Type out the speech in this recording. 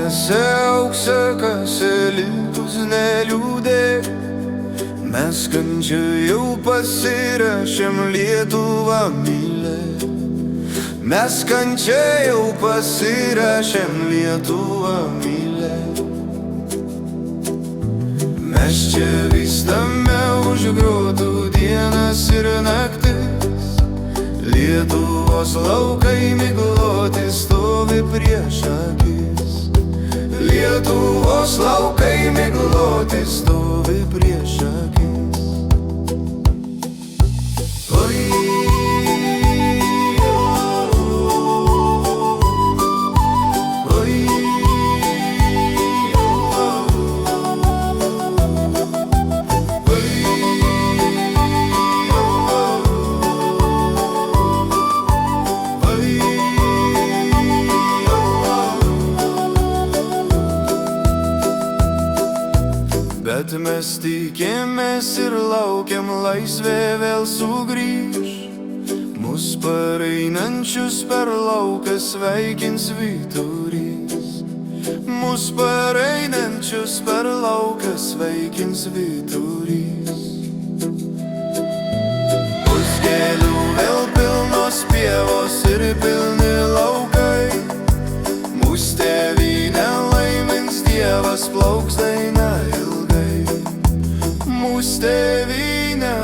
Kalnėse auksakase likus neliūdėk, mes kančią jau pasirašėm Lietuvą mylėt. Mes kančią jau pasirašėm Lietuvą mylėt. Mes čia vystame už grotų dienas ir naktis, Lietuvos laukai migloti stovi prieš akis. Lietuvos laukai migloti stovi prieš akis. Oi, oi, bet mes tikėmės ir laukiam, laisvė vėl sugrįž. Mus pareinančius per lauką sveikins vyturys. Mus pareinančius per lauką sveikins vyturys. Bus gėlių vėl pilnos pievos ir pilni laukai. Mūs tėvynę laimins Dievas, plauks daina ilgai. Mūs tėvynę